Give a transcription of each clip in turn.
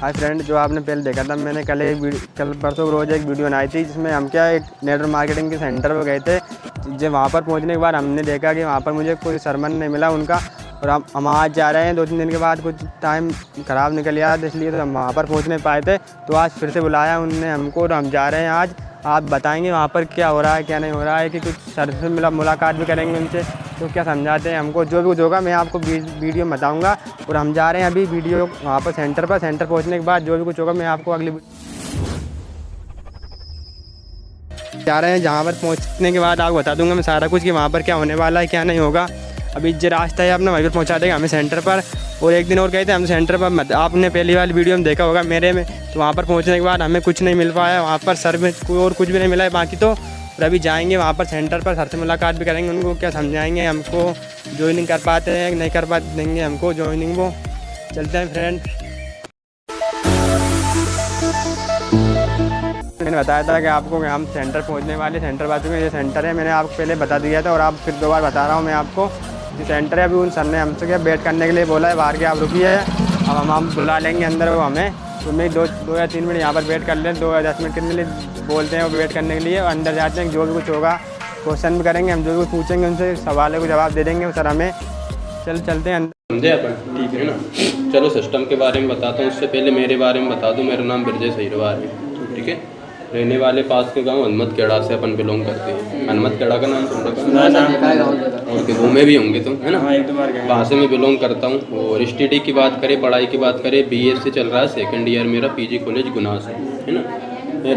Hi friend, जो आपने पहले देखा था, मैंने कल परसों रोज़ एक वीडियो बनाई थी जिसमें हम क्या एक नेटवर्क मार्केटिंग के सेंटर पर गए थे। जब वहाँ पर पहुँचने के बाद हमने देखा कि वहाँ पर मुझे कोई सरमन नहीं मिला उनका, और हम आज जा रहे हैं 2-3 दिन के बाद। कुछ टाइम ख़राब निकल गया तो इसलिए तो हम वहाँ पर पहुँच नहीं पाए थे। तो आज फिर से बुलाया उनने हमको और हम जा रहे हैं आज। आप बताएंगे वहाँ पर क्या हो रहा है क्या नहीं हो रहा है, कि कुछ सर से मुलाकात भी करेंगे उनसे, तो क्या समझाते हैं हमको। जो भी कुछ होगा मैं आपको वीडियो में बताऊँगा। और हम जा रहे हैं अभी वीडियो वहाँ पर सेंटर पहुँचने के बाद जो भी कुछ होगा मैं आपको अगली जा रहे हैं। जहाँ पर पहुँचने के बाद आपको बता दूंगा मैं सारा कुछ, कि वहाँ पर क्या होने वाला है क्या नहीं होगा। अभी जो रास्ता है अपना वहीं पर पहुँचा देगा हमें सेंटर पर। और एक दिन और गए थे हम सेंटर पर, आपने पहली वाली वीडियो में देखा होगा मेरे में। तो वहाँ पर पहुँचने के बाद हमें कुछ नहीं मिल पाया, वहाँ पर सर में और कुछ भी नहीं मिला है बाकी तो। और अभी जाएंगे वहाँ पर सेंटर पर, सर से मुलाकात भी करेंगे, उनको क्या समझाएंगे हमको। ज्वाइनिंग कर पाते हैं नहीं कर पाते देंगे हमको ज्वाइनिंग वो। चलते हैं फ्रेंड। मैंने बताया था कि आपको कि हम सेंटर पहुंचने वाले, सेंटर बात चुके हैं। ये सेंटर है, मैंने आपको पहले बता दिया था और आप फिर 2 बार बता रहा हूँ मैं आपको। ये सेंटर है। अभी उन सर ने हमसे क्या वेट करने के लिए बोला है बाहर के, आप रुकिए। अब हम बुला लेंगे अंदर वो हमें। तो मैं 2 या 3 मिनट यहाँ पर वेट कर लें, 2 या 10 मिनट के लिए बोलते हैं वो वेट करने के लिए। और अंदर जाते हैं, जो भी कुछ होगा क्वेश्चन भी करेंगे हम, जो भी पूछेंगे उनसे सवालों को जवाब दे देंगे वो सर हमें। चलते हैं अंदर। समझे अपन? ठीक है ना। चलो सिस्टम के बारे में बताता हूँ। उससे पहले मेरे बारे में बता दूँ। मेरा नाम ब्रजेश अहिरवार है, ठीक है। रहने वाले पास के गांव हनुमतखेड़ा से अपन बिलोंग करते हैं। हनुमतखेड़ा का नाम सुन रखा और के घूमे भी होंगे तुम, है ना। वहाँ से मैं बिलोंग करता हूँ। और स्टडी की बात करें, पढ़ाई की बात करें, BSc चल रहा है, 2nd ईयर मेरा, PG कॉलेज गुना से, है ना।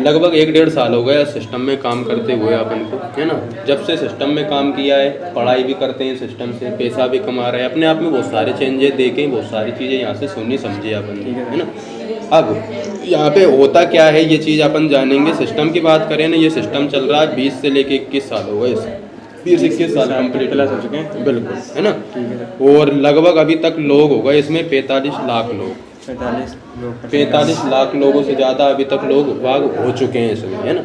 लगभग 1-1.5 साल हो गया सिस्टम में काम करते हुए अपन को, है ना। जब से सिस्टम में काम किया है, पढ़ाई भी करते हैं सिस्टम से, पैसा भी कमा रहे हैं। अपने आप में बहुत सारे चेंजेस देखे, बहुत सारी चीज़ें यहाँ से सुनी समझी अपन, है ना। अब यहाँ पे होता क्या है ये चीज़ अपन जानेंगे। सिस्टम की बात करें ना, ये सिस्टम चल रहा है 20 से लेके 21 साल हो गए इसे। 20-21 साल कम्प्लीट हो चुके हैं, बिल्कुल, है ना। और लगभग अभी तक लोग हो गए इसमें 45 लाख लोग। 45 लाख लोगों से ज़्यादा अभी तक लोग भाग हो चुके हैं इसमें, है ना।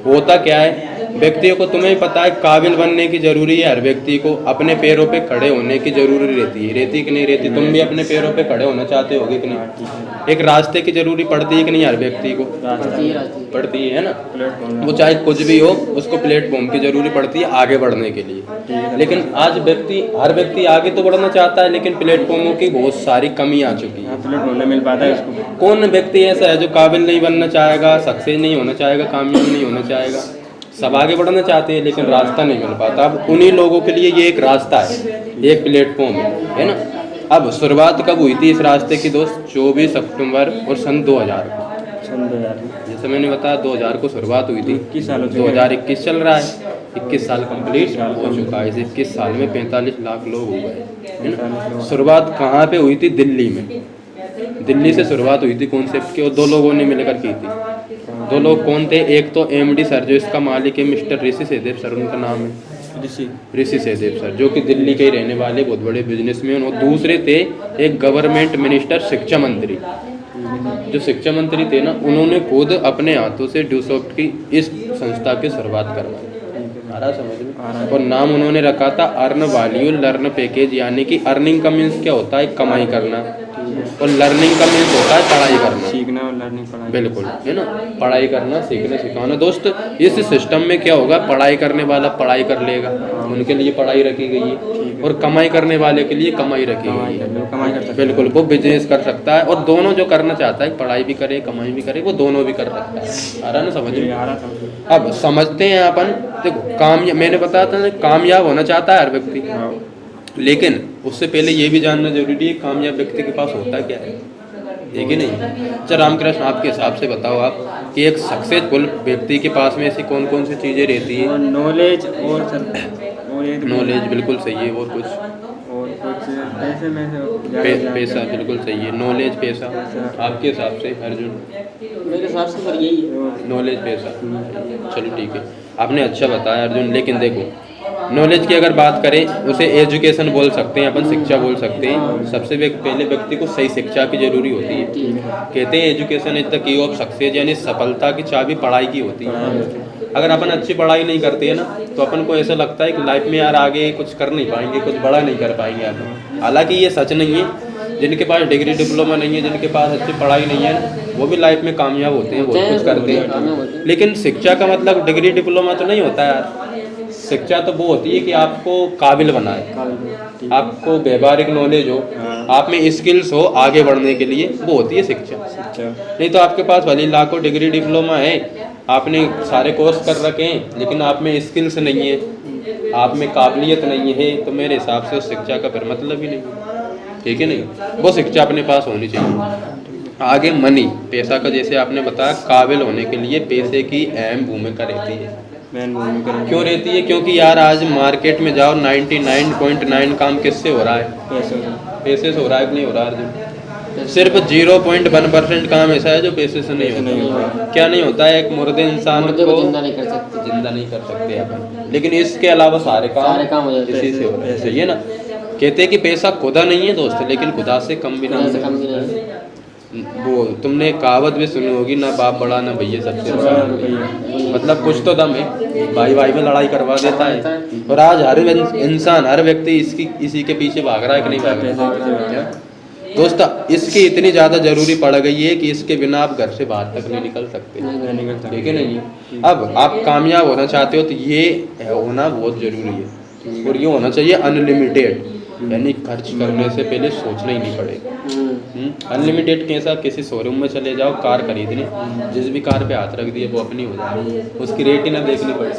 होता क्या है, व्यक्तियों को तुम्हें पता है काबिल बनने की जरूरी है। हर व्यक्ति को अपने पैरों पे खड़े होने की जरूरी रहती कि नहीं रहती। तुम भी अपने पैरों पे खड़े होना चाहते होगे कि नहीं। एक रास्ते की जरूरी पड़ती है कि नहीं हर व्यक्ति को, पड़ती है ना। वो चाहे कुछ भी हो, उसको प्लेटफॉर्म की जरूरी पड़ती है आगे बढ़ने के लिए। लेकिन आज हर व्यक्ति आगे तो बढ़ना चाहता है, लेकिन प्लेटफॉर्मों की बहुत सारी कमी आ चुकी है। प्लेटफॉर्म नहीं मिल पाता है उसको। कौन व्यक्ति ऐसा है जो काबिल नहीं बनना चाहेगा, सक्सेस नहीं होना चाहेगा, कामयाब नहीं होना चाहेगा। सब आगे बढ़ना चाहते हैं लेकिन रास्ता नहीं मिल पाता। अब उन्हीं लोगों के लिए ये एक रास्ता है, एक प्लेटफॉर्म है ना। अब शुरुआत कब हुई थी इस रास्ते की दोस्त? 24 अक्टूबर और सन 2000 को। जैसे मैंने बताया 2000 को शुरुआत हुई थी। 2021 चल रहा है, 21 साल कंप्लीट हो चुका है। इस 21 साल में 45 लाख लोग हो गए, है ना। शुरुआत कहाँ पे हुई थी? दिल्ली में। दिल्ली से शुरुआत हुई थी कॉन्सेप्ट की, और 2 लोगों ने मिलकर की थी। 2 लोग कौन थे? एक तो MD सर जो इसका मालिक है, मिस्टर ऋषि सहदेव सर उनका नाम है, ऋषि सहदेव सर, जो कि दिल्ली के ही रहने वाले बहुत बड़े बिजनेसमैन। और दूसरे थे एक गवर्नमेंट मिनिस्टर, शिक्षा मंत्री। जो शिक्षा मंत्री थे ना, उन्होंने खुद अपने हाथों से ड्यूसॉफ्ट की इस संस्था की शुरुआत करवाई। समझ में। और नाम उन्होंने रखा था अर्न वैल्यू लर्न पैकेज, यानी कि अर्निंग का मीन्स क्या होता है? कमाई करना, और लर्निंग का मीन्स होता है पढ़ाई करना, सीखना और लर्निंग, पढ़ाई, बिल्कुल, है ना। पढ़ाई करना, सीखना, सिखाना। दोस्त इस सिस्टम में क्या होगा, पढ़ाई करने वाला पढ़ाई कर लेगा, उनके लिए पढ़ाई रखी गई है। और कमाई करने वाले के लिए कमाई रखी गई है, बिल्कुल। वो बिजनेस कर सकता है, और दोनों जो करना चाहता है, पढ़ाई भी करे कमाई भी करे, वो दोनों भी कर सकता है। आ रहा ना समझ में? अब समझते हैं अपन। देखो मैंने बताया था कामयाब होना चाहता है हर व्यक्ति, लेकिन उससे पहले ये भी जानना जरूरी है कामयाब व्यक्ति के पास होता क्या है कि नहीं। अच्छा रामकृष्ण, आपके हिसाब से बताओ आप कि एक सक्सेसफुल व्यक्ति के पास में ऐसी कौन कौन सी चीज़ें रहती है? नॉलेज और नॉलेज बिल्कुल सही है। और कुछ पैसा बिल्कुल सही है। नॉलेज, पैसा, आपके हिसाब से अर्जुन? मेरे हिसाब से पर यही है, नॉलेज, पैसा। चलो ठीक है, आपने अच्छा बताया अर्जुन। लेकिन देखो नॉलेज की अगर बात करें, उसे एजुकेशन बोल सकते हैं अपन, शिक्षा बोल सकते हैं। सबसे पहले व्यक्ति को सही शिक्षा की जरूरी होती है। कहते हैं education is the key of success, यानी सफलता की चाबी पढ़ाई की होती है। अगर अपन अच्छी पढ़ाई नहीं करते हैं ना, तो अपन को ऐसा लगता है कि लाइफ में यार आगे कुछ कर नहीं पाएंगे, कुछ बड़ा नहीं कर पाएंगे अपन। हालांकि ये सच नहीं है। जिनके पास डिग्री डिप्लोमा नहीं है, जिनके पास अच्छी पढ़ाई नहीं है ना, वो भी लाइफ में कामयाब होते हैं, बहुत कुछ करते हैं। लेकिन शिक्षा का मतलब डिग्री डिप्लोमा तो नहीं होता यार। शिक्षा तो वो होती है कि आपको काबिल बनाए, आपको व्यवहारिक नॉलेज हो, आप में स्किल्स हो आगे बढ़ने के लिए, वो होती है शिक्षा। नहीं तो आपके पास भले लाखों डिग्री डिप्लोमा है, आपने सारे कोर्स कर रखे हैं, लेकिन आप में स्किल्स नहीं है, आप में काबिलियत नहीं है, तो मेरे हिसाब से उस शिक्षा का फिर मतलब ही नहीं है, ठीक है नहीं। वो शिक्षा अपने पास होनी चाहिए। आगे मनी, पैसा का जैसे आपने बताया, काबिल होने के लिए पैसे की अहम भूमिका रहती है। क्यों रहती है? क्योंकि यार आज मार्केट में जाओ, 99.9 काम किससे हो रहा है? पैसे से हो रहा है कि नहीं हो रहा है? सिर्फ 0.1% काम ऐसा है जो पैसे से नहीं होता। क्या नहीं होता है? एक मुर्दे इंसान को जिंदा नहीं कर सकते अपन, लेकिन इसके अलावा सारे काम इसी से हो रहे हैं। सही है ना? कहते हैं कि पैसा खुदा नहीं है दोस्त, लेकिन खुदा से कम भी नहीं है। वो तुमने कहावत भी सुनी होगी, ना बाप बड़ा ना भैया सबसे बड़ा। मतलब कुछ तो दम है, भाई भाई में लड़ाई करवा देता है। और आज हर इंसान, हर व्यक्ति इसी के पीछे भाग रहा है कि नहीं भाग रहा है दोस्त? इसकी इतनी ज़्यादा ज़रूरी पड़ गई है कि इसके बिना आप घर से बाहर तक नहीं निकल सकते, ठीक है नहीं? अब आप कामयाब होना चाहते हो तो ये होना बहुत ज़रूरी है, और ये होना चाहिए अनलिमिटेड, यानी खर्च करने से पहले सोचना ही नहीं पड़ेगा। अनलिमिटेड कैसा? किसी शोरूम में चले जाओ, कार खरीदनी, जिस भी कार पे हाथ रख दिए वो अपनी हो जाए, उसकी रेट ही ना देखनी पड़े।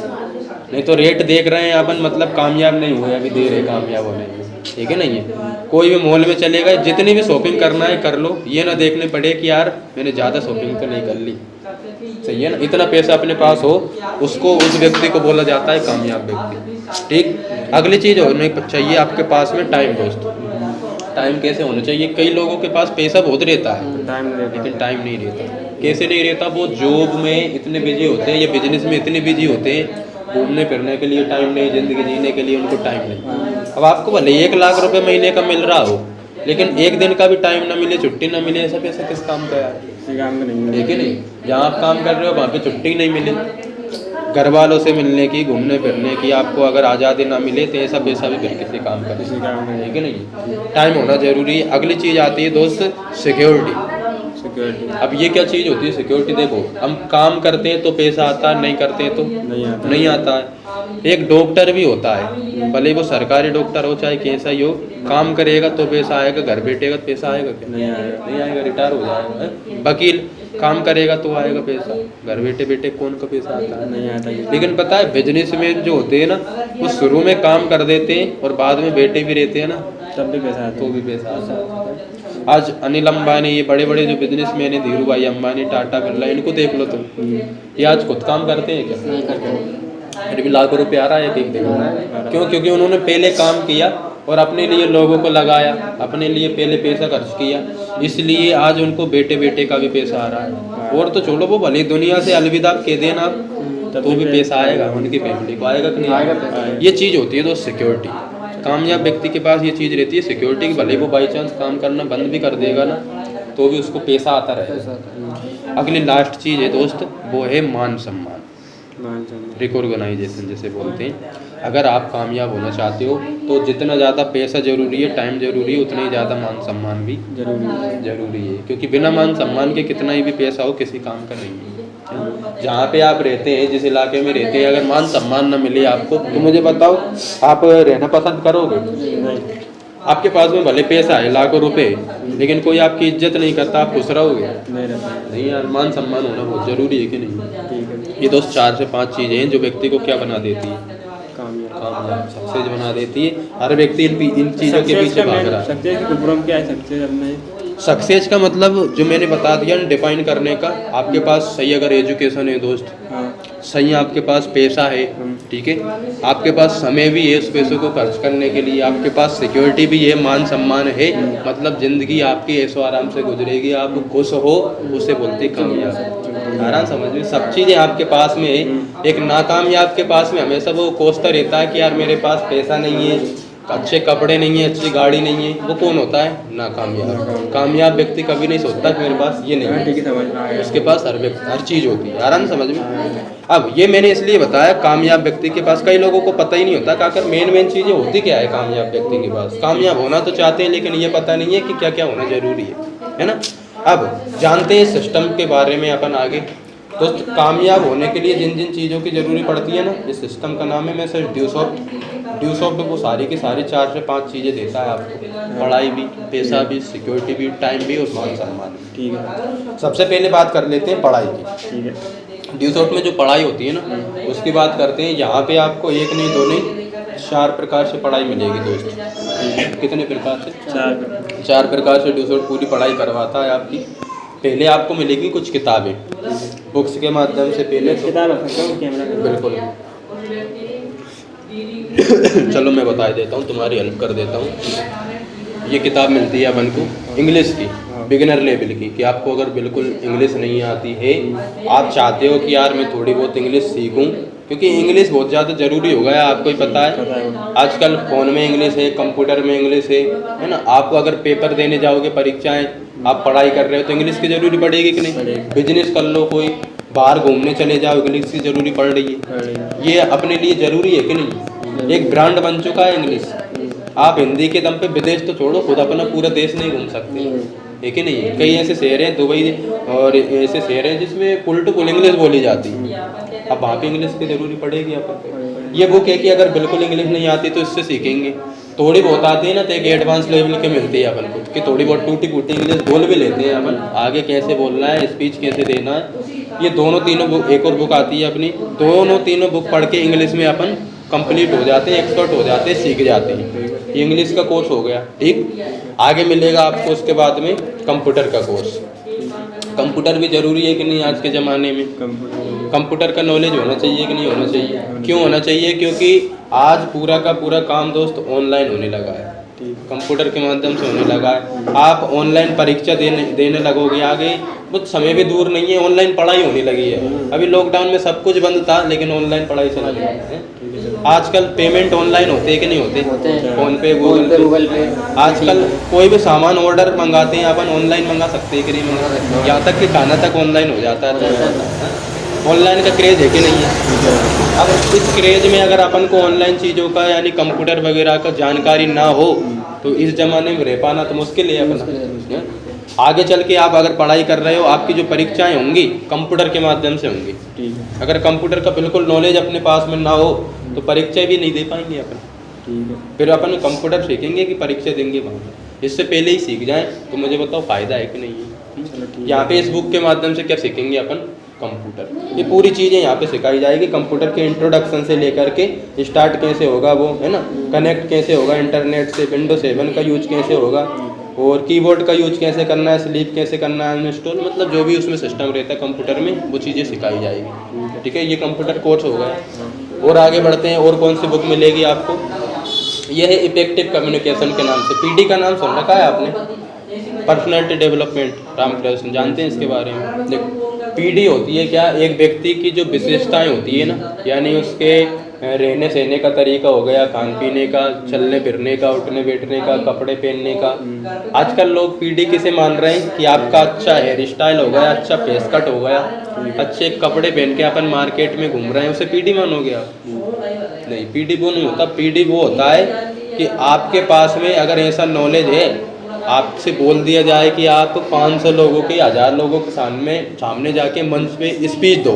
नहीं तो रेट देख रहे हैं अपन, मतलब कामयाब नहीं हुए, अभी देर है कामयाब होने में, ठीक है नहीं है? कोई भी मॉल में चले गए, जितनी भी शॉपिंग करना है कर लो, ये ना देखने पड़े कि यार मैंने ज़्यादा शॉपिंग तो नहीं कर ली। सही है ना? इतना पैसा अपने पास हो, उसको, उस व्यक्ति को बोला जाता है कामयाब व्यक्ति, ठीक। अगली चीज़ होनी चाहिए आपके पास में टाइम दोस्त। टाइम कैसे होना चाहिए? कई लोगों के पास पैसा बहुत रहता है, लेकिन टाइम नहीं रहता। कैसे नहीं रहता? वो जॉब में इतने बिजी होते हैं या बिजनेस में इतने बिजी होते हैं, घूमने फिरने के लिए टाइम नहीं, ज़िंदगी जीने के लिए उनको टाइम नहीं। अब आपको भले 1 लाख रुपए महीने का मिल रहा हो, लेकिन एक दिन का भी टाइम ना मिले, छुट्टी ना मिले, ऐसा पैसा किस काम का यार? ठीक है नहीं? जहाँ आप काम कर रहे हो वहाँ पे छुट्टी नहीं मिले, घर वालों से मिलने की, घूमने फिरने की, आपको अगर आज़ादी ना मिले तो ऐसा पैसा भी फिर किसी काम का, ठीक है नहीं? टाइम होना जरूरी है। अगली चीज़ आती है दोस्त सिक्योरिटी। अब ये क्या चीज़ होती है सिक्योरिटी? देखो, हम काम करते हैं तो पैसा आता है, नहीं करते हैं तो नहीं आता है। एक डॉक्टर भी होता है, भले वो सरकारी डॉक्टर हो चाहे कैसा ही हो, काम करेगा तो पैसा आएगा, घर बैठेगा तो पैसा आएगा क्या? नहीं आएगा, रिटायर हो जाएगा। वकील काम करेगा तो आएगा पैसा, घर बैठे बैठे कौन का पैसा आता है? नहीं आता। लेकिन पता है बिजनेसमैन जो होते हैं ना, वो शुरू में काम कर देते हैं और बाद में बैठे भी रहते हैं ना, तब भी पैसा आता, तो भी पैसा आता है। आज अनिल अंबानी, ये बड़े बड़े जो बिजनेसमैन हैं, धीरू भाई अंबानी, टाटा बिरला, इनको देख लो तुम, ये आज खुद काम करते हैं क्या? नहीं करते, फिर भी लाखों रुपये आ रहा है एक दिन। क्यों? क्योंकि उन्होंने पहले काम किया और अपने लिए लोगों को लगाया, अपने लिए पहले पैसा खर्च किया, इसलिए आज उनको बेटे बेटे का भी पैसा आ रहा है। और तो छोड़ो, वो भले दुनिया से अलविदा कह देना तो भी पैसा आएगा, उनकी फैमिली को आएगा कि नहीं आएगा? ये चीज़ होती है दोस्त सिक्योरिटी। कामयाब व्यक्ति के पास ये चीज़ रहती है सिक्योरिटी की, भले वो बाई चांस काम करना बंद भी कर देगा ना, तो भी उसको पैसा आता रहेगा। अगली लास्ट चीज़ है दोस्त, वो है मान सम्मान, रिकॉग्नाइजेशन जिसे बोलते हैं। अगर आप कामयाब होना चाहते हो तो जितना ज़्यादा पैसा ज़रूरी है, टाइम ज़रूरी है, उतना ही ज़्यादा मान सम्मान भी ज़रूरी है। क्योंकि बिना मान सम्मान के कितना ही भी पैसा हो, किसी काम का नहीं है। जहाँ पे आप रहते हैं, जिस इलाके में रहते हैं, अगर मान सम्मान न मिले आपको, तो मुझे बताओ आप रहना पसंद करोगे? आपके पास में भले पैसा है, लाखों रुपए, लेकिन कोई आपकी इज्जत नहीं करता, आप खुश रहोगे? नहीं यार, मान सम्मान होना बहुत ज़रूरी है कि नहीं? ये दोस्त 4 से 5 चीज़ें हैं जो व्यक्ति को क्या बना देती है? कामयाब, सक्सेस बना देती है। हर व्यक्ति इन चीज़ों के पीछे भाग रहा है। सक्सेस का मतलब जो मैंने बता दिया ना डिफाइन करने का, आपके पास सही अगर एजुकेशन है दोस्त, सही आपके पास पैसा है, ठीक है, आपके पास समय भी है उस पैसों को खर्च करने के लिए, आपके पास सिक्योरिटी भी है, मान सम्मान है, मतलब ज़िंदगी आपकी ऐशो आराम से गुजरेगी, आप खुश हो, उसे बोलते कामयाब। आराम समझ में, सब चीज़ें आपके पास में है। एक नाकामयाब के पास में हमेशा वो कोसता रहता है कि यार मेरे पास पैसा नहीं है, अच्छे कपड़े नहीं है, अच्छी गाड़ी नहीं है, वो कौन होता है? नाकामयाब। कामयाब व्यक्ति कभी नहीं सोचता कि मेरे पास ये नहीं है, उसके पास हर चीज़ होती है। आराम समझ में। अब ये मैंने इसलिए बताया कामयाब व्यक्ति के पास, कई लोगों को पता ही नहीं होता कि आखिर मेन चीज़ें होती क्या है कामयाब व्यक्ति के पास। कामयाब होना तो चाहते हैं लेकिन ये पता नहीं है कि क्या क्या होना जरूरी है ना। अब जानते हैं सिस्टम के बारे में अपन आगे। दोस्त, कामयाब होने के लिए जिन जिन चीज़ों की ज़रूरी पड़ती है ना, इस सिस्टम का नाम है, मैं सर ड्यूसॉफ्ट वो सारी की सारी 4 से 5 चीज़ें देता है आपको। पढ़ाई भी, पैसा भी, सिक्योरिटी भी, टाइम भी और मान सम्मान भी। ठीक है, सबसे पहले बात कर लेते हैं पढ़ाई की। ठीक है, ड्यूसॉफ्ट में जो पढ़ाई होती है ना, उसकी बात करते हैं। यहाँ पे आपको 1 नहीं 2 नहीं 4 प्रकार से पढ़ाई मिलेगी दोस्त। कितने प्रकार से? 4 प्रकार से ड्यूसॉफ्ट पूरी पढ़ाई करवाता है आपकी। पहले आपको मिलेगी कुछ किताबें, बुक्स के माध्यम से। पहले बिल्कुल चलो मैं बता देता हूँ, तुम्हारी हेल्प कर देता हूँ। ये किताब मिलती है अपन को इंग्लिश की, बिगिनर लेवल की, कि आपको अगर बिल्कुल इंग्लिश नहीं आती है, आप चाहते हो कि यार मैं थोड़ी बहुत इंग्लिश सीखूं, क्योंकि इंग्लिश बहुत ज़्यादा ज़रूरी हो गया है, आपको ही पता है। आजकल फ़ोन में इंग्लिश है, कंप्यूटर में इंग्लिश है ना। आपको अगर पेपर देने जाओगे, परीक्षाएं, आप पढ़ाई कर रहे हो तो इंग्लिश की ज़रूरी पड़ेगी कि नहीं? बिजनेस कर लो, कोई बाहर घूमने चले जाओ, इंग्लिश की ज़रूरी पड़ रही है। ये अपने लिए ज़रूरी है कि नहीं? एक ब्रांड बन चुका है इंग्लिश। आप हिंदी के दम पे विदेश तो छोड़ो, खुद अपना पूरा देश नहीं घूम सकते, है कि नहीं? कई ऐसे शहर हैं, दुबई और ऐसे शहर हैं जिसमें फुल टू फुल इंग्लिश बोली जाती है। अब वहाँ पे इंग्लिश की ज़रूरी पड़ेगी अपन। ये बुक है कि अगर बिल्कुल इंग्लिश नहीं आती तो इससे सीखेंगे। थोड़ी बहुत आती है ना तो एक एडवांस लेवल के मिलती है अपन को, कि थोड़ी बहुत टूटी फूटी इंग्लिश बोल भी लेते हैं अपन। आगे कैसे बोलना है, स्पीच कैसे देना है, ये दोनों तीनों बुक, एक और बुक आती है अपनी, दोनों तीनों बुक पढ़ के इंग्लिश में अपन कंप्लीट हो जाते हैं, एक्सपर्ट हो जाते हैं, सीख जाते हैं। ये इंग्लिश का कोर्स हो गया। ठीक, आगे मिलेगा आपको उसके बाद में कंप्यूटर का कोर्स। कंप्यूटर भी ज़रूरी है कि नहीं आज के ज़माने में? कंप्यूटर का नॉलेज होना चाहिए कि नहीं होना चाहिए? क्यों होना चाहिए? क्योंकि आज पूरा का पूरा काम दोस्त ऑनलाइन होने लगा है, कंप्यूटर के माध्यम से होने लगा है। आप ऑनलाइन परीक्षा देने लगोगे आगे, कुछ समय भी दूर नहीं है, ऑनलाइन पढ़ाई होने लगी है। अभी लॉकडाउन में सब कुछ बंद था लेकिन ऑनलाइन पढ़ाई चल रही है। आजकल पेमेंट ऑनलाइन होते हैं कि नहीं होते? फ़ोन पे, गूगल पे। आजकल कोई भी सामान ऑर्डर मंगाते हैं अपन, ऑनलाइन मंगा सकते हैं कि नहीं मंगा सकते? यहाँ तक कि खाना तक ऑनलाइन हो जाता है। तो ऑनलाइन का क्रेज़ है कि नहीं है? अब इस क्रेज़ में अगर अपन को ऑनलाइन चीज़ों का यानी कंप्यूटर वगैरह का जानकारी ना हो तो इस ज़माने में रह पाना तो मुश्किल है अपना। आगे चल के आप अगर पढ़ाई कर रहे हो, आपकी जो परीक्षाएं होंगी कंप्यूटर के माध्यम से होंगी। अगर कंप्यूटर का बिल्कुल नॉलेज अपने पास में ना हो तो परीक्षा भी नहीं दे पाएंगे अपन। फिर अपन कंप्यूटर सीखेंगे कि परीक्षा देंगे वहाँ? इससे पहले ही सीख जाएं तो मुझे बताओ फ़ायदा है कि नहीं है? यहाँ पे इस बुक के माध्यम से क्या सीखेंगे अपन? कंप्यूटर। ये पूरी चीज़ें यहाँ पे सिखाई जाएगी, कंप्यूटर के इंट्रोडक्शन से लेकर के स्टार्ट कैसे होगा वो, है ना, कनेक्ट कैसे होगा इंटरनेट से, विंडो 7 का यूज कैसे होगा, और कीबोर्ड का यूज कैसे करना है, स्लीप कैसे करना है, अनइंस्टॉल, मतलब जो भी उसमें सिस्टम रहता है कंप्यूटर में वो चीज़ें सिखाई जाएगी। ठीक है, ये कंप्यूटर कोर्स हो गया। और आगे बढ़ते हैं, और कौन सी बुक मिलेगी आपको? यह है इफेक्टिव कम्युनिकेशन के नाम से। पीडी का नाम सुन रखा है आपने? पर्सनैलिटी डेवलपमेंट, रामकृष्ण जानते हैं इसके बारे में? देखो, पीडी होती है क्या? एक व्यक्ति की जो विशेषताएं होती है ना, यानी उसके रहने सहने का तरीका हो गया, खान पीने का, चलने फिरने का, उठने बैठने का, कपड़े पहनने का। आजकल लोग पीडी किसे मान रहे हैं कि आपका अच्छा हेयर स्टाइल हो गया, अच्छा फेस कट हो गया, अच्छे कपड़े पहन के अपन मार्केट में घूम रहे हैं, उसे पीडी मानोगे आप? नहीं, पीडी वो नहीं होता। पीडी वो होता है कि आपके पास में अगर ऐसा नॉलेज है, आपसे बोल दिया जाए कि आप 500 लोगों के, 1000 लोगों के सामने जाके मंच पे स्पीच दो,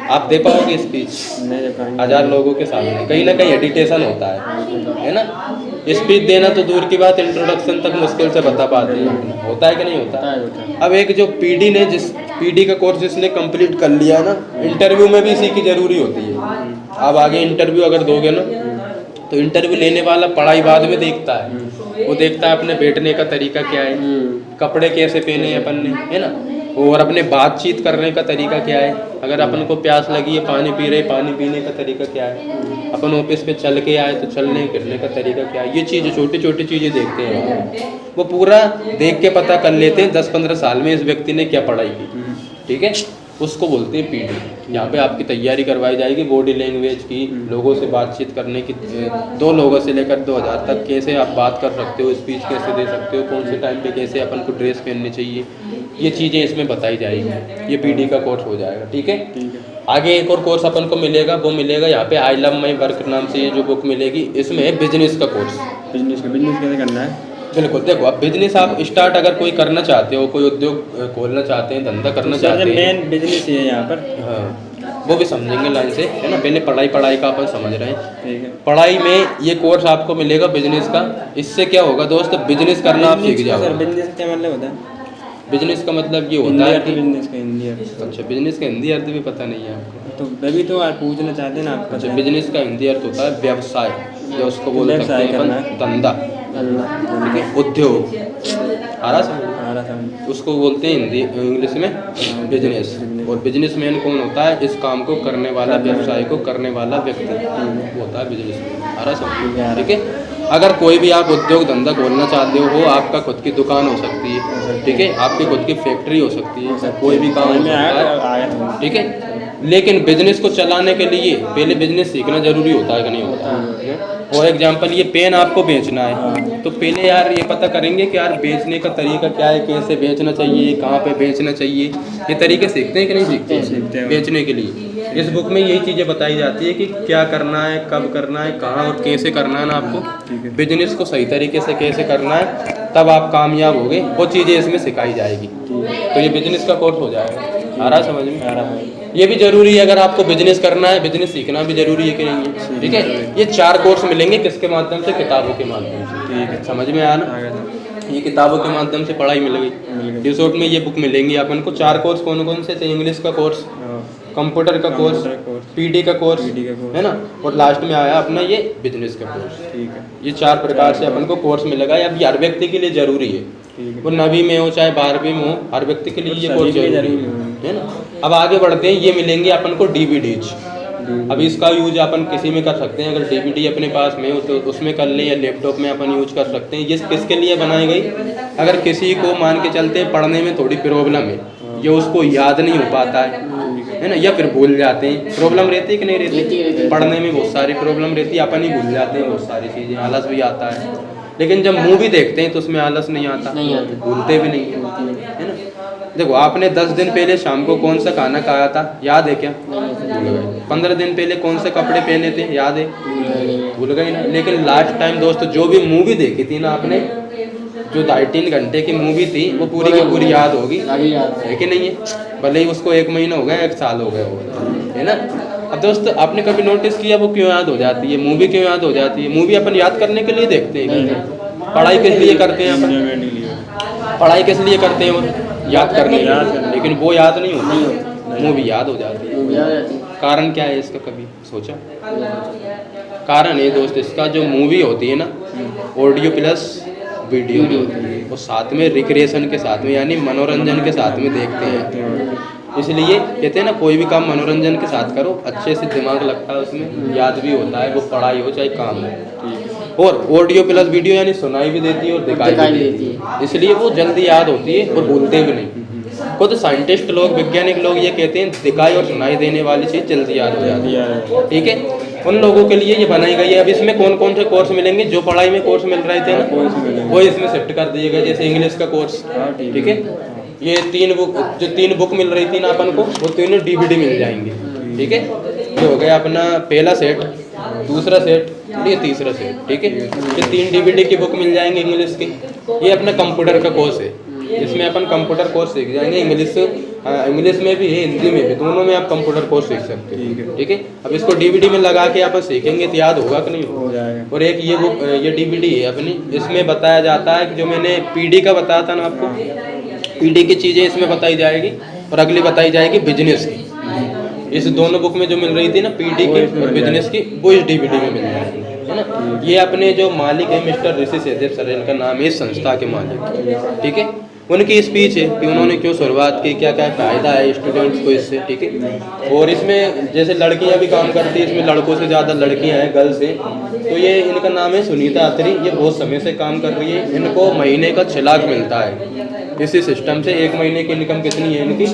आप दे पाओगे स्पीच? 1000 लोगों के सामने कहीं ना कहीं एडिटेशन होता है ना। स्पीच देना तो दूर की बात, इंट्रोडक्शन तक मुश्किल से बता पाते हैं। होता है कि नहीं होता? अब एक जो पीडी ने, जिस पीडी का कोर्स जिसने कंप्लीट कर लिया ना, इंटरव्यू में भी इसी की ज़रूरी होती है। आप आगे इंटरव्यू अगर दोगे ना तो इंटरव्यू लेने वाला पढ़ाई बाद में देखता है, वो देखता है अपने बैठने का तरीका क्या है, कपड़े कैसे पहने अपन ने, है ना, और अपने बातचीत करने का तरीका क्या है। अगर अपन को प्यास लगी है, पानी पी रहे, पानी पीने का तरीका क्या है। अपन ऑफिस पे चल के आए तो चलने फिरने का तरीका क्या है। ये चीज़ें, छोटी छोटी चीज़ें देखते हैं, वो पूरा देख के पता कर लेते हैं 10-15 साल में इस व्यक्ति ने क्या पढ़ाई की। ठीक है, उसको बोलते हैं पीडी। यहाँ पे आपकी तैयारी करवाई जाएगी बॉडी लैंग्वेज की, लोगों से बातचीत करने की, 2 लोगों से लेकर 2000 तक कैसे आप बात कर सकते हो, स्पीच कैसे दे सकते हो, कौन से टाइम पे कैसे अपन को ड्रेस पहननी चाहिए, ये चीज़ें इसमें बताई जाएगी। ये पीडी का कोर्स हो जाएगा, ठीक है। आगे एक और कोर्स अपन को मिलेगा, वो मिलेगा यहाँ पे आई लव माई वर्क नाम से ये जो बुक मिलेगी, इसमें है बिजनेस का कोर्स। बिजनेस कैसे करना है? बिल्कुल, देखो अब बिजनेस आप स्टार्ट अगर कोई करना चाहते हो, कोई उद्योग खोलना चाहते हैं, धंधा करना चाहते हैं, मेन बिजनेस ये है यहाँ पर। हाँ, वो भी समझेंगे लाइन से, है ना। पहले पढ़ाई का अपन समझ रहे हैं। ठीक है। पढ़ाई में ये कोर्स आपको मिलेगा बिजनेस का। इससे क्या होगा दोस्त, बिजनेस करना आप सीख जाओगे। बिजनेस क्या मतलब होता है? बिजनेस का मतलब ये होता है कि बिजनेस का हिंदी अर्थ। अच्छा, बिजनेस का हिंदी अर्थ भी पता नहीं है आपको? तो मैं भी तो पूछना चाहते हैं ना आपका। अच्छा, बिजनेस का हिंदी अर्थ होता है व्यवसाय, या उसको बोल सकते हैं करना अपन है। धंधा, ठीक है, उद्योग, आ रहा समझ? उसको बोलते हैं हिंदी इंग्लिश में बिजनेस। और बिजनेसमैन कौन होता है? इस काम को करने वाला, व्यवसाय को करने वाला व्यक्ति वो होता है बिजनेसमैन। आ रहा समझ? ठीक है। अगर कोई भी आप उद्योग धंधा खोलना चाहते हो, वो आपका खुद की दुकान हो सकती है, ठीक है, आपकी खुद की फैक्ट्री हो सकती है, कोई भी काम हो सकता है, ठीक है। लेकिन बिजनेस को चलाने के लिए पहले बिजनेस सीखना जरूरी होता है कि नहीं होता? और एग्जांपल, ये पेन आपको बेचना है, तो पहले यार ये पता करेंगे कि यार बेचने का तरीका क्या है, कैसे बेचना चाहिए, कहाँ पे बेचना चाहिए, ये तरीके सीखते हैं कि नहीं सीखते हैं बेचने के लिए। इस बुक में यही चीज़ें बताई जाती है कि क्या करना है, कब करना है, कहाँ और कैसे करना है ना आपको। बिजनेस को सही तरीके से कैसे करना है, तब आप कामयाब होगे, वो चीज़ें इसमें सिखाई जाएगी। तो ये बिजनेस का कोर्स हो जाएगा। आ रहा समझ में? आ रहा। ये भी जरूरी है, अगर आपको बिजनेस करना है, बिजनेस सीखना भी जरूरी है कि नहीं? ठीक है। ये 4 कोर्स मिलेंगे, किसके माध्यम से? किताबों के माध्यम से। ठीक है, समझ में आया ना? ये किताबों के माध्यम से पढ़ाई मिल गई। रिसोर्ट में ये बुक मिलेंगी अपन को। 4 कोर्स कौन कौन से थे? इंग्लिश का कोर्स, कंप्यूटर का कोर्स, पीडी का कोर्स, है ना, और लास्ट में आया अपना ये बिजनेस का कोर्स। ठीक है। ये 4 प्रकार से अपन को कोर्स मिलेगा। अब हर व्यक्ति के लिए जरूरी है, वो 9वीं में हो चाहे 12वीं में हो, हर व्यक्ति के लिए ये कोर्स जरूरी है ना। अब आगे बढ़ते हैं, ये मिलेंगे अपन को डीवीडीज। अब इसका यूज अपन किसी में कर सकते हैं, अगर डीवीडी अपने पास में हो तो उसमें कर ले, या लैपटॉप में अपन यूज कर सकते हैं। ये किसके लिए बनाई गई? अगर किसी को मान के चलते पढ़ने में थोड़ी प्रॉब्लम है, या उसको याद नहीं हो पाता है ना, या फिर भूल जाते हैं। प्रॉब्लम रहती है कि नहीं रहती? पढ़ने में बहुत सारी प्रॉब्लम रहती है, अपन ही भूल जाते हैं बहुत सारी चीज़ें, आलस भी आता है। लेकिन जब मूवी देखते हैं तो उसमें आलस नहीं आता, भूलते भी नहीं, है ना। देखो, आपने 10 दिन पहले शाम को कौन सा खाना खाया था, याद है क्या? 15 दिन पहले कौन से कपड़े पहने थे, याद है? भूल गए ना। लेकिन लास्ट टाइम दोस्त जो भी मूवी देखी थी ना आपने, जो 2.5-3 घंटे की मूवी थी, वो पूरी की पूरी याद होगी, है कि नहीं है? भले ही उसको 1 महीना हो गया, 1 साल हो गया होगा, है ना। अब दोस्त, आपने कभी नोटिस किया वो क्यों याद हो जाती है? मूवी क्यों याद हो जाती है? मूवी अपन याद करने के लिए देखते हैं, पढ़ाई किस लिए करते हैं अपन? पढ़ाई किस लिए करते हैं? वो याद करने के लिए, लेकिन वो याद नहीं होती, मूवी याद हो जाती है। कारण क्या है इसका, कभी सोचा? कारण है दोस्त इसका, जो मूवी होती है ना, ऑडियो प्लस वीडियो में होती है, और साथ में रिक्रिएशन के साथ में, यानी मनोरंजन के साथ में देखते हैं। इसलिए कहते हैं ना, कोई भी काम मनोरंजन के साथ करो, अच्छे से दिमाग लगता है उसमें, याद भी होता है, वो पढ़ाई हो चाहे काम हो। और ऑडियो प्लस वीडियो यानी सुनाई भी देती है और दिखाई भी देती है, इसलिए वो जल्दी याद होती है और भूलते भी नहीं। खुद साइंटिस्ट लोग, वैज्ञानिक लोग ये कहते हैं, दिखाई और सुनाई देने वाली चीज़ जल्दी याद हो जाती है। ठीक है, उन लोगों के लिए ये बनाई गई है। अब इसमें कौन कौन से कोर्स मिलेंगे? जो पढ़ाई में कोर्स मिल रहे थे ना, वो इसमें शिफ्ट कर दिए गए। जैसे इंग्लिश का कोर्स, ठीक है, ये 3 बुक मिल रही थी ना अपन को, वो तीनों डीवीडी मिल जाएंगे। ठीक है, ये हो गया अपना पहला सेट, दूसरा सेट, ये तीसरा सेट। ठीक है, ये 3 डीवीडी की बुक मिल जाएंगे इंग्लिश की। ये अपना कंप्यूटर का कोर्स है, इसमें अपन कंप्यूटर कोर्स सीख जाएंगे। इंग्लिश में भी है, हिंदी में भी, दोनों में आप कंप्यूटर कोर्स सीख सकते हैं। ठीक है, अब इसको डीवीडी में लगा के आप सीखेंगे तो याद होगा कि नहीं होगा? और एक ये बुक, ये डीवीडी है अपनी, इसमें बताया जाता है कि जो मैंने पीडी का बताया था ना आपको, पीडी की चीज़ें इसमें बताई जाएगी, और अगली बताई जाएगी बिजनेस की। इस दोनों बुक में जो मिल रही थी ना, पीडी की और बिजनेस की, वो इस डीवीडी में मिल जाएगी, है ना। ये अपने जो मालिक है मिस्टर ऋषि सहदेव सर, इनका नाम है इस संस्था के मालिक। ठीक है, उनकी स्पीच है कि उन्होंने क्यों शुरुआत की, क्या क्या फ़ायदा है स्टूडेंट्स को इससे। ठीक है, और इसमें जैसे लड़कियां भी काम करती है, इसमें लड़कों से ज़्यादा लड़कियां हैं, गर्ल्स हैं। तो ये इनका नाम है सुनीता अत्री, ये बहुत समय से काम कर रही है। इनको महीने का 6 लाख मिलता है। इसी सिस्टम से 1 महीने की इनकम कितनी है इनकी?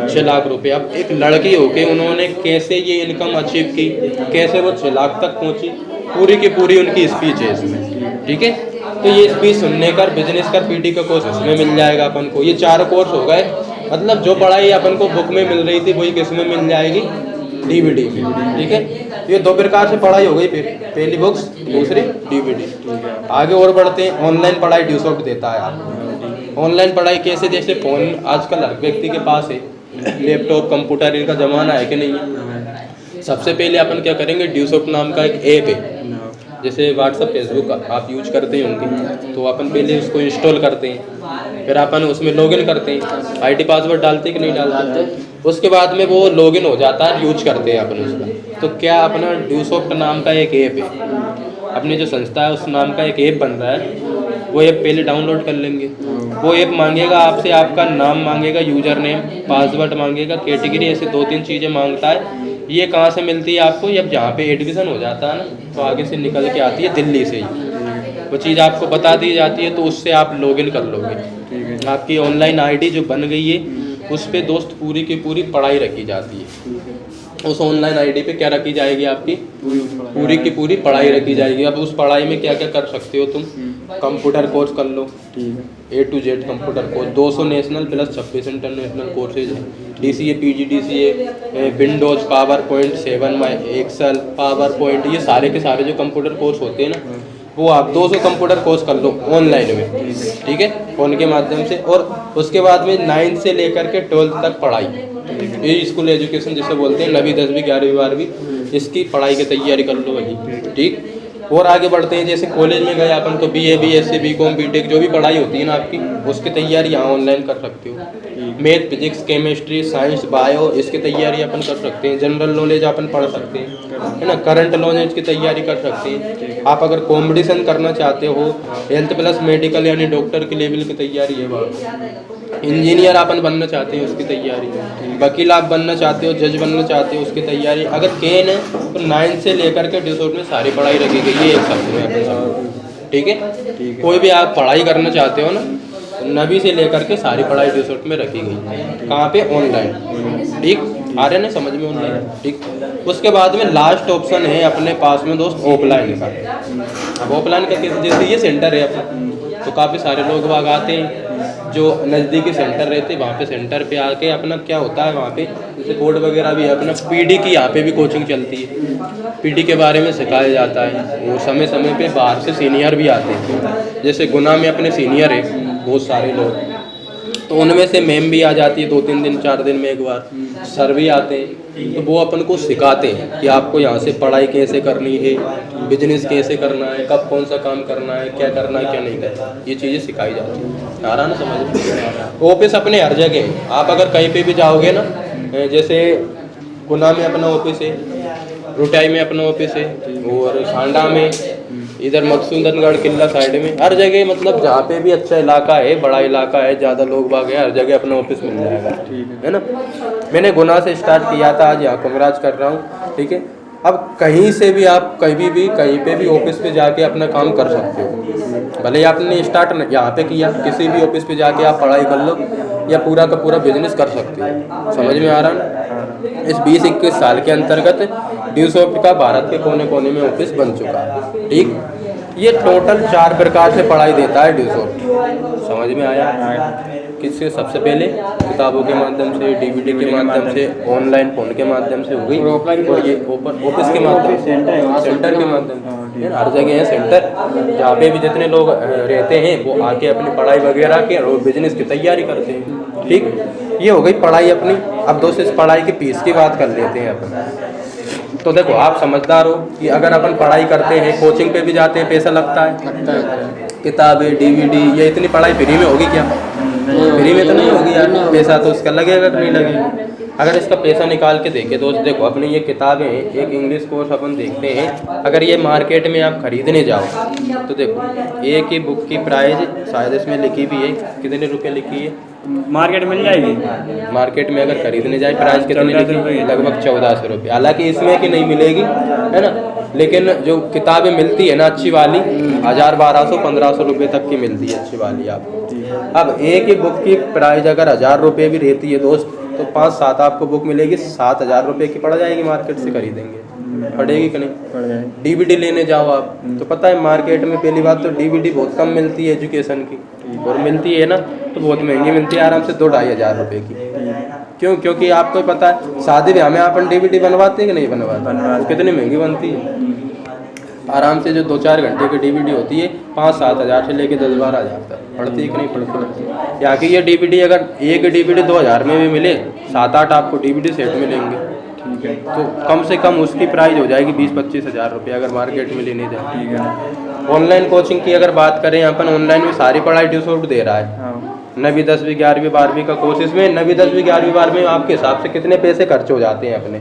6 लाख रुपए। अब एक लड़की होके उन्होंने कैसे ये इनकम अचीव की, कैसे वो 6 लाख तक पहुंची, पूरी की पूरी उनकी स्पीच है इसमें, ठीक है। तो ये स्पीच सुनने कर बिजनेस कर पीटी का कोर्स इसमें मिल जाएगा अपन को। ये 4 कोर्स हो गए। मतलब जो पढ़ाई अपन को बुक में मिल रही थी वही किस में मिल जाएगी? डीवीडी में, ठीक है। ये 2 प्रकार से पढ़ाई हो गई, फिर पहली बुक्स, दूसरी डीवीडी। आगे और बढ़ते हैं। ऑनलाइन पढ़ाई ड्यूसॉफ्ट देता है आपको। ऑनलाइन पढ़ाई कैसे? जैसे फ़ोन आजकल हर व्यक्ति के पास है, लैपटॉप कंप्यूटर इनका ज़माना है कि नहीं है। सबसे पहले अपन क्या करेंगे, ड्यूसॉफ्ट नाम का एक ऐप है, जैसे व्हाट्सअप फेसबुक आप यूज करते होंगे, तो अपन पहले उसको इंस्टॉल करते हैं, फिर अपन उसमें लॉगिन करते हैं, आईडी पासवर्ड डालते हैं कि नहीं डालते। उसके बाद में वो लॉगिन हो जाता है, यूज करते हैं अपन उसका। तो क्या अपना ड्यूसॉफ्ट नाम का एक ऐप है, अपनी जो संस्था है उस नाम का एक ऐप बन रहा है, वो ऐप पहले डाउनलोड कर लेंगे। वो ऐप मांगेगा आपसे, आपका नाम मांगेगा, यूजर नेम, पासवर्ड मांगेगा, कैटेगरी, ऐसे 2-3 चीज़ें मांगता है। ये कहाँ से मिलती है आपको? जब जहाँ पे एडमिशन हो जाता है ना, तो आगे से निकल के आती है दिल्ली से ही। वो चीज़ आपको बता दी जाती है, तो उससे आप लॉगिन कर लोगे। आपकी ऑनलाइन आईडी जो बन गई है उस पर दोस्त पूरी की पूरी पढ़ाई रखी जाती है। उस ऑनलाइन आईडी पे क्या रखी जाएगी? आपकी पूरी की पूरी पढ़ाई रखी जाएगी। अब उस पढ़ाई में क्या क्या कर सकते हो तुम? कंप्यूटर कोर्स कर लो, A to Z computer course, 200 national plus 26 international courses हैं। DCA, PG DCA, Windows, PowerPoint 7, Excel, PowerPoint, ये सारे के सारे जो कंप्यूटर कोर्स होते हैं ना, वो आप 200 कंप्यूटर कोर्स कर लो ऑनलाइन में, ठीक है, फ़ोन के माध्यम से। और उसके बाद में 9 से लेकर के 12th तक पढ़ाई, ये स्कूल एजुकेशन जिसे बोलते हैं, 9वीं 10वीं 11वीं 12वीं, इसकी पढ़ाई की तैयारी कर लो वही, ठीक। और आगे बढ़ते हैं, जैसे कॉलेज में गए अपन तो BA BSc BCom BTech जो भी पढ़ाई होती है ना आपकी, उसकी तैयारी यहाँ ऑनलाइन कर सकते हो। Math physics chemistry science bio, इसकी तैयारी अपन कर सकते हैं। जनरल नॉलेज अपन पढ़ सकते हैं, है ना। करंट नॉलेज की तैयारी कर सकते हैं। आप अगर कॉम्पिटिशन करना चाहते हो, हेल्थ प्लस मेडिकल यानी डॉक्टर के लेवल की तैयारी है वहाँ। इंजीनियर अपन बनना चाहते हैं उसकी तैयारी, वकील आप बनना चाहते हो, जज बनना चाहते हो उसकी तैयारी। अगर केन है तो 9 से लेकर के ड्यूसॉफ्ट में सारी पढ़ाई रखी गई है एक शब्द में अपने सामने, ठीक है। कोई भी आप पढ़ाई करना चाहते हो ना, 9वीं से लेकर के सारी पढ़ाई ड्यूसॉफ्ट में रखी गई। कहाँ पे? ऑनलाइन, ठीक। आ रहे ना समझ में? ऑनलाइन, ठीक। उसके बाद में लास्ट ऑप्शन है अपने पास में दोस्त ऑफलाइन का। अब ऑफलाइन का जैसे ये सेंटर है अपना, तो काफ़ी सारे लोग वहाँ आते हैं, जो नज़दीकी सेंटर रहते हैं वहाँ पे सेंटर पे आके अपना क्या होता है वहाँ पे, जैसे बोर्ड वगैरह भी है, अपना PD की यहाँ पे भी कोचिंग चलती है, PD के बारे में सिखाया जाता है। और समय समय पे बाहर से सीनियर भी आते हैं, जैसे गुना में अपने सीनियर है बहुत सारे लोग, तो उनमें से मैम भी आ जाती है 2-3 दिन 4 दिन में एक बार, सर भी आते हैं, तो वो अपन को सिखाते हैं कि आपको यहाँ से पढ़ाई कैसे करनी है, बिजनेस कैसे करना है, कब कौन सा काम करना है, क्या करना है क्या नहीं करना, ये चीज़ें सिखाई जाती हैं। आ रहा ना समझ? ऑफिस अपने हर जगह है। आप अगर कहीं पे भी जाओगे ना, जैसे गुना में अपना ऑफिस है, रुटाई में अपना ऑफिस है, और सांडा में, इधर मकसूदनगढ़ किला साइड में, हर जगह मतलब जहाँ पे भी अच्छा इलाका है, बड़ा इलाका है, ज़्यादा लोग बाग है, हर जगह अपना ऑफिस मिल जाएगा, है ना। मैंने गुना से स्टार्ट किया था, आज यहाँ कंगराज कर रहा हूँ, ठीक है। अब कहीं से भी आप कहीं पे भी ऑफिस पे जाके अपना काम कर सकते हो। भले ही आपने स्टार्ट यहाँ पे किया, किसी भी ऑफिस पे जाके आप पढ़ाई कर लो या पूरा का पूरा बिजनेस कर सकते हो। समझ में आ रहा है? इस 20-21 साल के अंतर्गत ड्यूसॉफ्ट का भारत के कोने कोने में ऑफिस बन चुका है, ठीक। ये टोटल 4 प्रकार से पढ़ाई देता है ड्यूसॉफ्ट। समझ में आया? किससे? सबसे पहले किताबों के माध्यम से, DVD के माध्यम से, ऑनलाइन फ़ोन के माध्यम से हो गई, और ये ऑफिस के माध्यम से, सेंटर के माध्यम से, हर जगह है सेंटर, जहाँ पे भी जितने लोग रहते हैं वो आके अपनी पढ़ाई वगैरह के और बिजनेस की तैयारी करते हैं, ठीक। ये हो गई पढ़ाई अपनी। अब दोस्तों इस पढ़ाई की फीस की बात कर लेते हैं अपन। तो देखो आप समझदार हो कि अगर अपन पढ़ाई करते हैं, कोचिंग पे भी जाते हैं, पैसा लगता है, किताबें DVD, ये इतनी पढ़ाई फ्री में होगी क्या? फ्री में तो नहीं होगी यार, पैसा तो उसका लगेगा कि नहीं लगेगा। अगर इसका पैसा निकाल के देखें दोस्त, देखो अपनी ये किताबें, एक इंग्लिश कोर्स अपन देखते हैं, अगर ये मार्केट में आप खरीदने जाओ तो देखो एक ही बुक की प्राइस शायद इसमें लिखी भी है, कितने रुपए लिखी है, मार्केट मिल जाएगी। मार्केट में अगर खरीदने जाए प्राइस कितनी 1400 रुपये। लगभग 1400 रुपये। हालांकि इसमें कि नहीं मिलेगी, है ना, लेकिन जो किताबें मिलती है ना अच्छी वाली 1000 1200 1500 रुपये तक की मिलती है अच्छी वाली आपको। अब एक ही बुक की प्राइस अगर 1000 रुपये भी रहती है दोस्त, तो 5-7 आपको बुक मिलेगी, 7000 रुपये की पड़ जाएगी मार्केट से खरीदेंगे, पड़ेगी कि नहीं? पड़ जाएगी। डीवीडी लेने जाओ आप तो पता है मार्केट में पहली बात तो डीवीडी बहुत कम मिलती है एजुकेशन की, और मिलती है ना तो बहुत महंगी मिलती है, आराम से 2-2.5 हज़ार रुपये की। क्यों? क्योंकि आपको पता है शादी ब्याह में अपन डीवीडी बनवाते हैं कि नहीं बनवाते? कितनी महंगी बनती है। आराम से जो 2-4 घंटे की डीवीडी होती है 5-7 हज़ार से लेके 10-12 हज़ार तक पड़ती है कि नहीं पड़ती। यहाँ की ये डीवीडी अगर एक डीवीडी 2000 में भी मिले, 7-8 आपको डीवीडी सेट मिलेंगे, तो कम से कम उसकी प्राइस हो जाएगी 20-25 हज़ार रुपये अगर मार्केट में लेने जाए। ऑनलाइन कोचिंग की अगर बात करें, अपन ऑनलाइन में सारी पढ़ाई डिस्काउंट दे रहा है। 9वीं 10वीं 11वीं 12वीं का कोर्स, इसमें 9वीं 10वीं 11वीं 12वीं में आपके हिसाब से कितने पैसे खर्च हो जाते हैं अपने?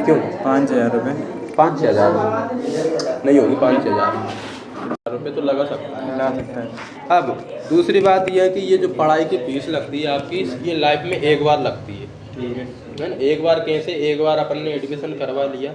क्यों? 5000 रुपये। 5-6 हज़ार नहीं होगी, 5-6 हज़ार रुपये तो लगा सकता है। ला सकता है। अब दूसरी बात यह है कि ये जो पढ़ाई की फीस लगती है आपकी, ये लाइफ में एक बार लगती है, ठीक है ना। एक बार कैसे? एक बार अपन ने एडमिशन करवा लिया,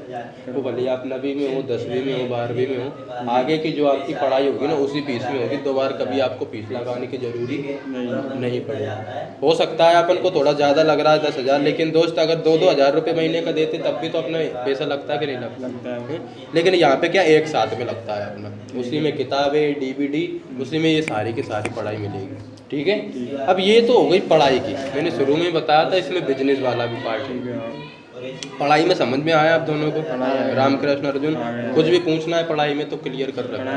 वो भले आप 9वीं में हो, 10वीं में हो, 12वीं में हो, आगे की जो आपकी पढ़ाई होगी ना उसी फीस में होगी। 2 बार कभी आपको फीस लगाने की जरूरी नहीं पड़ेगी। हो सकता है अपन को थोड़ा ज़्यादा लग रहा है 10 हज़ार, लेकिन दोस्त अगर 2-2 हज़ार रुपये महीने का देते तब भी तो अपना पैसा लगता है कि नहीं लगता है? लेकिन यहाँ पे क्या एक साथ में लगता है अपना, उसी में किताबें, डीवीडी, उसी में ये सारी की सारी पढ़ाई मिलेगी, ठीक है। अब ये तो हो गई पढ़ाई की, मैंने शुरू में बताया था इसमें बिजनेस वाला भी पार्ट है। पढ़ाई में समझ में आया आप दोनों को? रामकृष्ण अर्जुन, कुछ भी पूछना है पढ़ाई में तो क्लियर कर रखना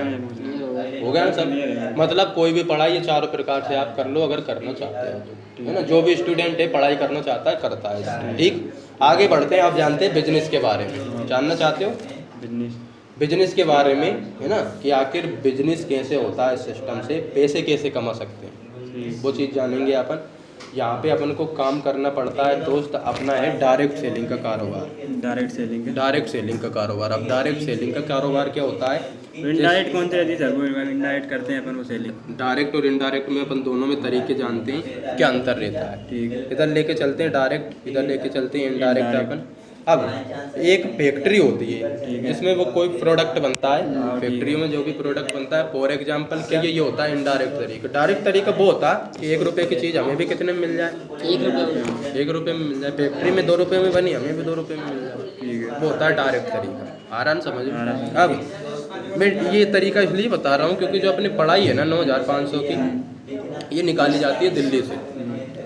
हो गया ना सब। मतलब कोई भी पढ़ाई ये चारों प्रकार से आप कर लो अगर करना चाहते हैं तो, है ना। जो भी स्टूडेंट है पढ़ाई करना चाहता है करता है, ठीक। आगे बढ़ते हैं। आप जानते हैं बिजनेस के बारे में, जानना चाहते हो बिजनेस के बारे में, है ना, कि आखिर बिजनेस कैसे होता है, सिस्टम से पैसे कैसे कमा सकते हैं, वो चीज़ जानेंगे अपन। यहाँ पे अपन को काम करना पड़ता है दोस्त, अपना है डायरेक्ट सेलिंग का कारोबार। डायरेक्ट सेलिंग का कारोबार। अब डायरेक्ट सेलिंग का कारोबार क्या होता है? इनडायरेक्ट कौन सी रहती है सर? वो इनडायरेक्ट करते हैं अपन वो सेलिंग। डायरेक्ट और इनडायरेक्ट में अपन दोनों में तरीके जानते हैं, क्या अंतर रहता है, ठीक है। इधर लेके चलते हैं डायरेक्ट, इधर लेके चलते हैं इनडायरेक्ट अपन। अब एक फैक्ट्री होती है जिसमें वो कोई प्रोडक्ट बनता है, फैक्ट्री में जो भी प्रोडक्ट बनता है, फॉर एग्जांपल के लिए ये होता है इनडायरेक्ट तरीका। डायरेक्ट तरीका वो होता है कि 1 रुपये की चीज़ हमें भी कितने में मिल जाए? 1 रुपये में मिल जाए। फैक्ट्री में 2 रुपये में बनी, हमें भी 2 रुपये में मिल जाए, ठीक है। वो होता है डायरेक्ट तरीका। आराम समझ में। अब मैं ये तरीका इसलिए बता रहा हूँ क्योंकि जो अपनी पढ़ाई है ना 9500 की, ये निकाली जाती है दिल्ली से।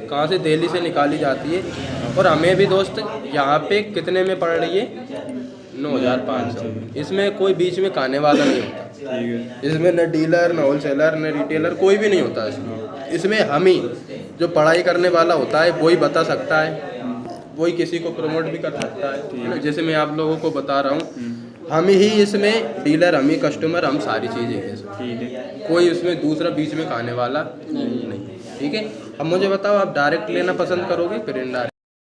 कहाँ से? दिल्ली से निकाली जाती है, और हमें भी दोस्त यहाँ पे कितने में पड़ रही है? 9500। इसमें कोई बीच में खाने वाला नहीं होता, इसमें न डीलर, न होलसेलर, न रिटेलर, कोई भी नहीं होता इसमें हम ही जो पढ़ाई करने वाला होता है वही बता सकता है, वही किसी को प्रमोट भी कर सकता है ना। जैसे मैं आप लोगों को बता रहा हूँ, हम ही इसमें डीलर, हम ही कस्टमर, हम सारी चीज़ें हैं इसमें, कोई उसमें दूसरा बीच में खाने वाला नहीं, ठीक है। अब मुझे बताओ, आप डायरेक्ट लेना पसंद करोगे फिर इनडायरेक्ट?